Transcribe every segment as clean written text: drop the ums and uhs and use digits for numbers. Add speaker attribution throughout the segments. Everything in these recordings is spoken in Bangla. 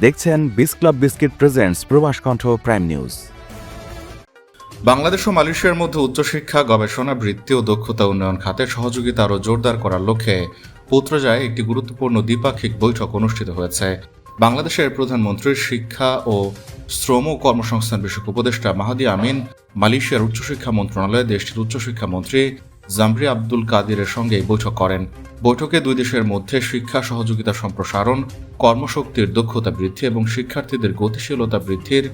Speaker 1: দেখছেন বিস ক্লাব বিস্কিট প্রেজেন্টস প্রবাস কণ্ঠ প্রাইম নিউজ।
Speaker 2: বাংলাদেশ ও মালয়েশিয়ার মধ্যে উচ্চশিক্ষা, গবেষণা, বৃত্তি ও দক্ষতা উন্নয়ন খাতে সহযোগিতা আরও জোরদার করার লক্ষ্যে পুত্রজায় একটি গুরুত্বপূর্ণ দ্বিপাক্ষিক বৈঠক অনুষ্ঠিত হয়েছে। বাংলাদেশের প্রধানমন্ত্রীর শিক্ষা ও শ্রম ও কর্মসংস্থান বিষয়ক উপদেষ্টা মাহাদি আমিন মালয়েশিয়ার উচ্চশিক্ষা মন্ত্রণালয়ে দেশটির উচ্চশিক্ষা মন্ত্রী জামরি আব্দুল কাদিরের সঙ্গে বৈঠক করেন। বৈঠকে দুই দেশের মধ্যে শিক্ষা সহযোগিতা সম্প্রসারণ, কর্মশক্তির দক্ষতা বৃদ্ধি এবং শিক্ষার্থীদের গতিশীলতা বৃদ্ধির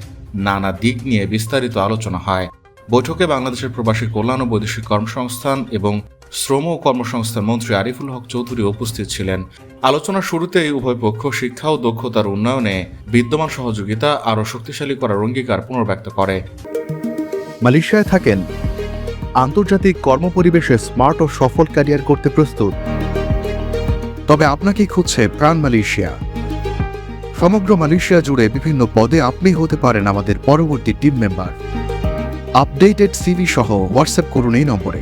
Speaker 2: নানা দিক নিয়ে বিস্তারিত আলোচনা হয়। বৈঠকে বাংলাদেশের প্রবাসী কল্যাণ ও বৈদেশিক কর্মসংস্থান এবং শ্রম ও কর্মসংস্থান মন্ত্রী আরিফুল হক চৌধুরী উপস্থিত ছিলেন। আলোচনার শুরুতেই উভয় পক্ষ শিক্ষা ও দক্ষতার উন্নয়নে বিদ্যমান সহযোগিতা আরও শক্তিশালী করার অঙ্গীকার পুনর্ব্যক্ত করে।
Speaker 3: মালয়েশিয়ায় থাকেন, আন্তর্জাতিক কর্মপরিবেশে স্মার্ট ও সফল ক্যারিয়ার করতে প্রস্তুত, তবে আপনাকে খুঁজছে প্রাণ মালয়েশিয়া। সমগ্র মালয়েশিয়া জুড়ে বিভিন্ন পদে আপনি হতে পারেন আমাদের পরবর্তী টিম মেম্বার। আপডেটেড সিভি সহ হোয়াটসঅ্যাপ করুন এই নম্বরে।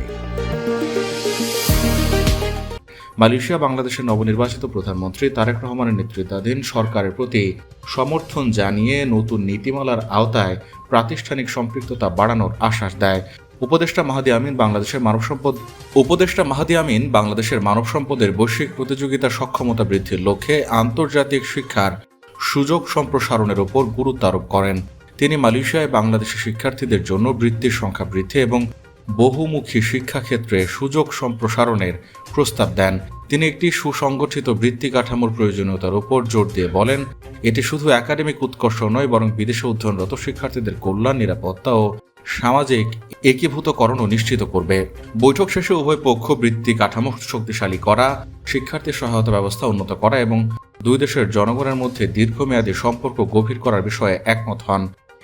Speaker 2: মালয়েশিয়া বাংলাদেশের নবনির্বাচিত প্রধানমন্ত্রী তারেক রহমানের নেতৃত্বাধীন সরকারের প্রতি সমর্থন জানিয়ে নতুন নীতিমালার আওতায় প্রাতিষ্ঠানিক সম্পৃক্ততা বাড়ানোর আশ্বাস দেয়। উপদেষ্টা মাহাদি আমিন বাংলাদেশের মানব সম্পদের বৈশ্বিক প্রতিযোগিতার সক্ষমতা বৃদ্ধির লক্ষ্যে আন্তর্জাতিক শিক্ষার সুযোগ সম্প্রসারণের উপর গুরুত্ব আরোপ করেন। তিনি মালয়েশিয়ায় বাংলাদেশি শিক্ষার্থীদের জন্য বৃত্তির সংখ্যা বৃদ্ধি এবং বহুমুখী শিক্ষাক্ষেত্রে সুযোগ সম্প্রসারণের প্রস্তাব দেন। তিনি একটি সুসংগঠিত বৃত্তি কাঠামোর প্রয়োজনীয়তার উপর জোর দিয়ে বলেন, এটি শুধু একাডেমিক উৎকর্ষ নয়, বরং বিদেশে অধ্যয়নরত শিক্ষার্থীদের কল্যাণ, নিরাপত্তা ও সামাজিক একীভূতকরণও নিশ্চিত করবে। বৈঠক শেষে উভয় পক্ষ বৃত্তি কাঠামো শক্তিশালী করা, শিক্ষার্থী সহায়তা ব্যবস্থা উন্নত করা এবং দুই দেশের জনগণের মধ্যে দীর্ঘমেয়াদী সম্পর্ক গভীর করার বিষয়ে একমত হন।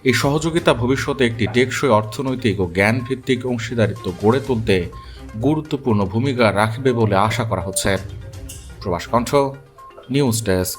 Speaker 2: এই সহযোগিতা ভবিষ্যতে একটি টেকসই অর্থনৈতিক ও জ্ঞান ভিত্তিক অংশীদারিত্ব গড়ে তুলতে গুরুত্বপূর্ণ ভূমিকা রাখবে বলে আশা করা হচ্ছে। প্রবাস কণ্ঠ নিউজ ডেস্ক।